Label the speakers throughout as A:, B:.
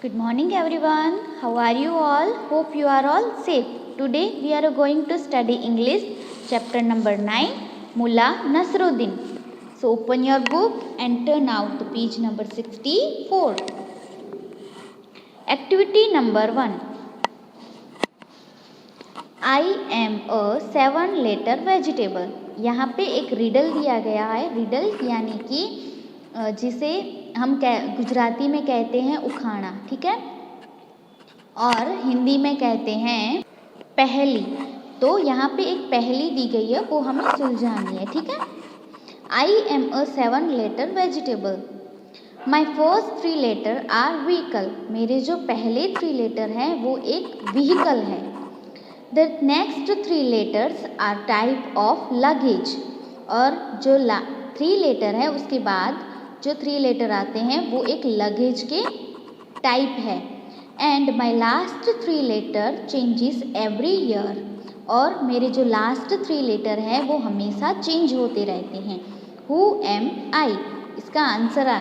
A: Good morning everyone. How are you all? Hope you are all safe. Today we are going to study English chapter number 9 Mullah Nasruddin. So open your book and turn out to page number 64. Activity number 1. I am a 7-letter vegetable. यहाँ पे एक riddle दिया गया है. Riddle यानी कि जिसे हम गुजराती में कहते हैं उखाड़ा, ठीक है, और हिंदी में कहते हैं पहेली. तो यहाँ पे एक पहेली दी गई है, वो हमें सुलझानी है, ठीक है. I am a 7-letter vegetable. My first 3 letter are vehicle. मेरे जो पहले 3 लेटर हैं वो एक व्हीकल है. The next 3 letters are type of luggage. और जो 3 लेटर है उसके बाद जो 3 लेटर आते हैं वो एक लगेज के टाइप है. And my last 3 letter changes every year. और मेरे जो लास्ट 3 लेटर हैं वो हमेशा चेंज होते रहते हैं. हु एम आई. इसका आंसर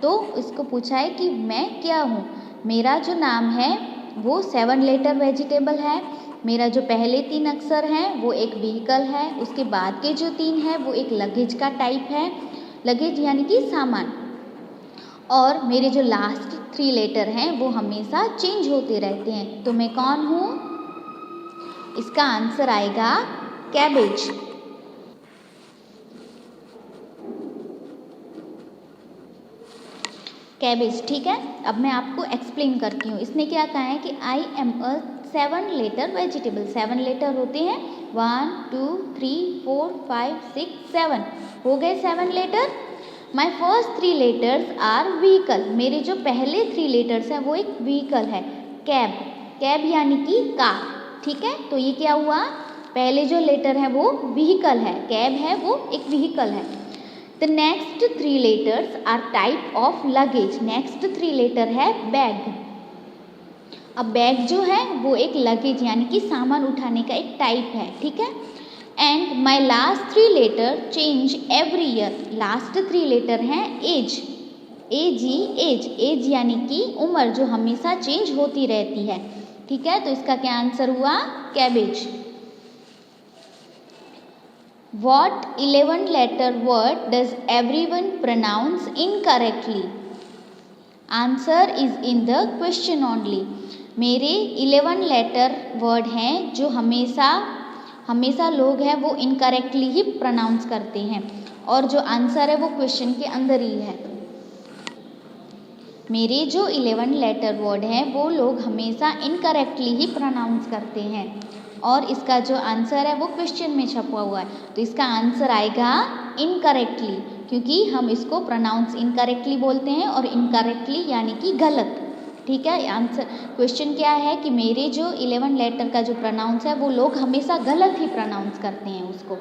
A: तो इसको पूछा है कि मैं क्या हूँ. मेरा जो नाम है वो 7-letter वेजिटेबल है. मेरा जो पहले 3 अक्षर हैं वो एक व्हीकल है. उसके बाद के जो 3 हैं वो एक लगेज का टाइप है. लगेज यानी कि सामान. और मेरे जो लास्ट 3 लेटर हैं वो हमेशा चेंज होते रहते हैं. तो मैं कौन हूँ? इसका आंसर आएगा कैबेज. कैबेज, ठीक है. अब मैं आपको एक्सप्लेन करती हूँ. इसने क्या कहा है कि I am a 7-letter vegetable. 7 letter होते हैं. 1 2 3 4 5 6 7 हो गए 7 letter. My first 3 letters are vehicle. मेरे जो पहले 3 लेटर्स हैं वो एक व्हीकल है. कैब. कैब यानी कि कार, ठीक है. तो ये क्या हुआ? पहले जो लेटर है वो व्हीकल है. कैब है वो एक व्हीकल है. The next 3 letters are type of luggage. Next 3 letter है बैग. अब बैग जो है वो एक लगेज यानी कि सामान उठाने का एक टाइप है, ठीक है. And my last 3 letter change every year. Last 3 letter हैं एज. एज. एज यानी कि उम्र, जो हमेशा चेंज होती रहती है, ठीक है. तो इसका क्या आंसर हुआ? Cabbage. What 11-letter word does everyone pronounce incorrectly? Answer is in the question only. मेरे 11-letter वर्ड हैं जो हमेशा लोग हैं वो इनकरेक्टली ही प्रोनाउंस करते हैं. और जो आंसर है वो क्वेश्चन के अंदर ही है. मेरे जो 11-letter वर्ड हैं वो लोग हमेशा इनकरेक्टली ही प्रोनाउंस करते हैं. और इसका जो आंसर है वो क्वेश्चन में छपा हुआ है. तो इसका आंसर आएगा इनकरेक्टली, क्योंकि हम इसको प्रोनाउंस इनकरेक्टली बोलते हैं. और इनकरेक्टली यानी कि गलत, ठीक है. आंसर क्वेश्चन क्या है कि मेरे जो 11-letter का जो प्रोनाउंस है वो लोग हमेशा गलत ही प्रोनाउंस करते हैं उसको.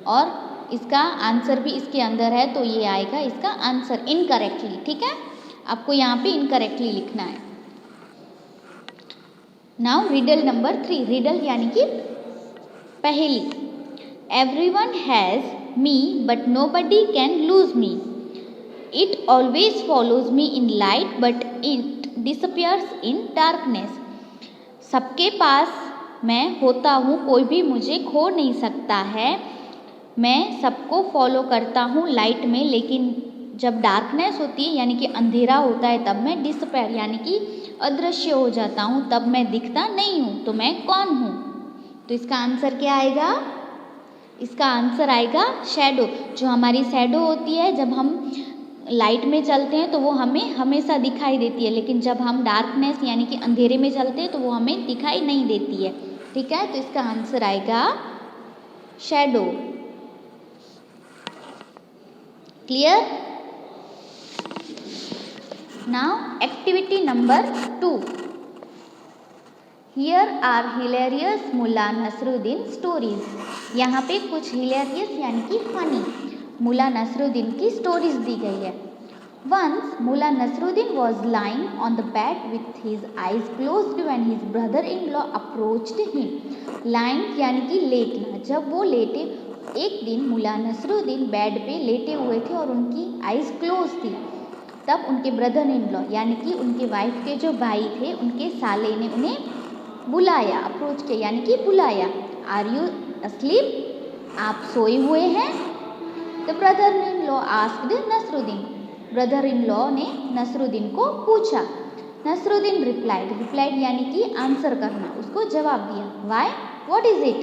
A: और इसका आंसर भी इसके अंदर है. तो ये आएगा इसका आंसर इनकरेक्टली, ठीक है. आपको यहाँ पे इनकरेक्टली लिखना है. Now riddle number 3. रिडल यानी कि पहेली. Everyone has me but nobody can lose me. It always follows me in light but it disappears in darkness. सबके पास मैं होता हूँ, कोई भी मुझे खो नहीं सकता है. मैं सबको फॉलो करता हूँ लाइट में, लेकिन जब डार्कनेस होती है यानी कि अंधेरा होता है तब मैं डिसअपियर यानी कि अदृश्य हो जाता हूँ, तब मैं दिखता नहीं हूँ. तो मैं कौन हूँ? तो इसका आंसर क्या आएगा? इसका आंसर आएगा शैडो. जो हमारी शैडो होती है जब हम लाइट में चलते हैं तो वो हमें हमेशा दिखाई देती है, लेकिन जब हम डार्कनेस यानी कि अंधेरे में चलते हैं तो वो हमें दिखाई नहीं देती है, ठीक है. तो इसका आंसर आएगा shadow. Clear? Now activity number 2. Here are hilarious Mullah Nasruddin stories. यहाँ पे कुछ hilarious यानी कि funny मुल्ला नसरुद्दीन की स्टोरीज दी गई है. Once Mullah Nasruddin was lying on the bed with his eyes closed when his brother-in-law approached him. Lying यानी कि लेटना. जब वो लेटे, एक दिन मुल्ला नसरुद्दीन बेड पे लेटे हुए थे और उनकी आइज़ क्लोज थी. तब उनके ब्रदर इन लॉ यानी कि उनके वाइफ के जो भाई थे उनके साले ने उन्हें बुलाया, अप्रोच किया यानी कि बुलाया। आर यू अस्लीप, आप सोए हुए हैं? The brother in law asked Nasruddin, brother in law ने नसरुद्दीन को पूछा। नसरुद्दीन रिप्लाइड यानी कि आंसर करना, उसको जवाब दिया। वाई, व्हाट इज इट,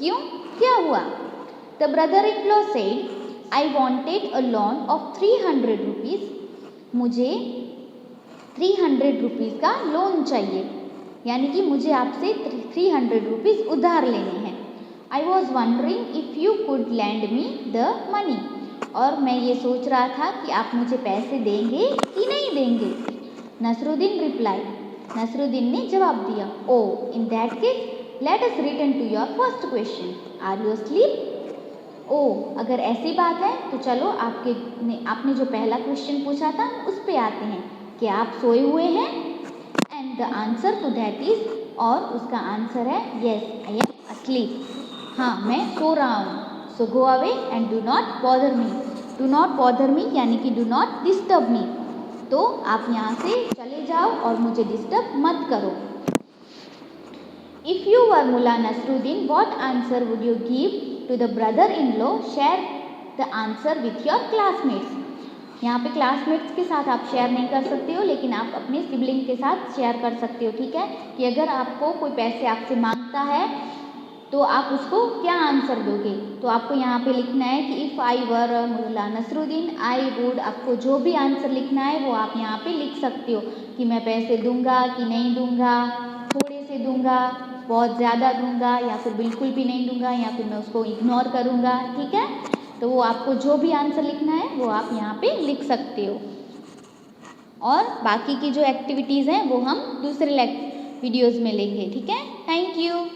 A: क्यों, क्या हुआ? The brother in law said, I wanted a loan of 300 rupees, मुझे 300 रुपीज़ का लोन चाहिए, यानी कि मुझे आपसे 300 रुपीज़ उधार लेने हैं। I was wondering if you could land me the money, और मैं ये सोच रहा था कि आप मुझे पैसे देंगे कि नहीं देंगे। नसरुद्दीन रिप्लाइड, नसरुद्दीन ने जवाब दिया। Oh in that case let us return to your first question, are you asleep? Oh अगर ऐसी बात है तो चलो आपने जो पहला क्वेश्चन पूछा था उस पे आते हैं, क्या आप सोए हुए हैं? And the answer to that is, और उसका आंसर है येस आई एम अस्लीप, हाँ मैं सो रहा हूँ। So go away and do not bother me, do not bother me यानी कि डू नॉट डिस्टर्ब मी, तो आप यहाँ से चले जाओ और मुझे डिस्टर्ब मत करो। If you were Mulla Nasruddin, what answer would you give to the brother in law? Share the answer with your classmates. यहाँ पे क्लासमेट्स के साथ आप शेयर नहीं कर सकते हो, लेकिन आप अपने सिबलिंग के साथ शेयर कर सकते हो, ठीक है? कि अगर आपको कोई पैसे आपसे मांगता है तो आप उसको क्या आंसर दोगे? तो आपको यहाँ पे लिखना है कि if I were Mulla Nasruddin I would, आपको जो भी आंसर लिखना है वो आप यहाँ पे लिख सकते हो कि मैं पैसे दूंगा कि नहीं दूंगा, थोड़े से दूंगा, बहुत ज़्यादा दूंगा, या फिर बिल्कुल भी नहीं दूंगा, या फिर मैं उसको इग्नोर करूंगा, ठीक है? तो वो आपको जो भी आंसर लिखना है वो आप यहाँ पे लिख सकते हो। और बाकी की जो एक्टिविटीज़ हैं वो हम दूसरे वीडियोज़ में लेंगे, ठीक है? Thank you.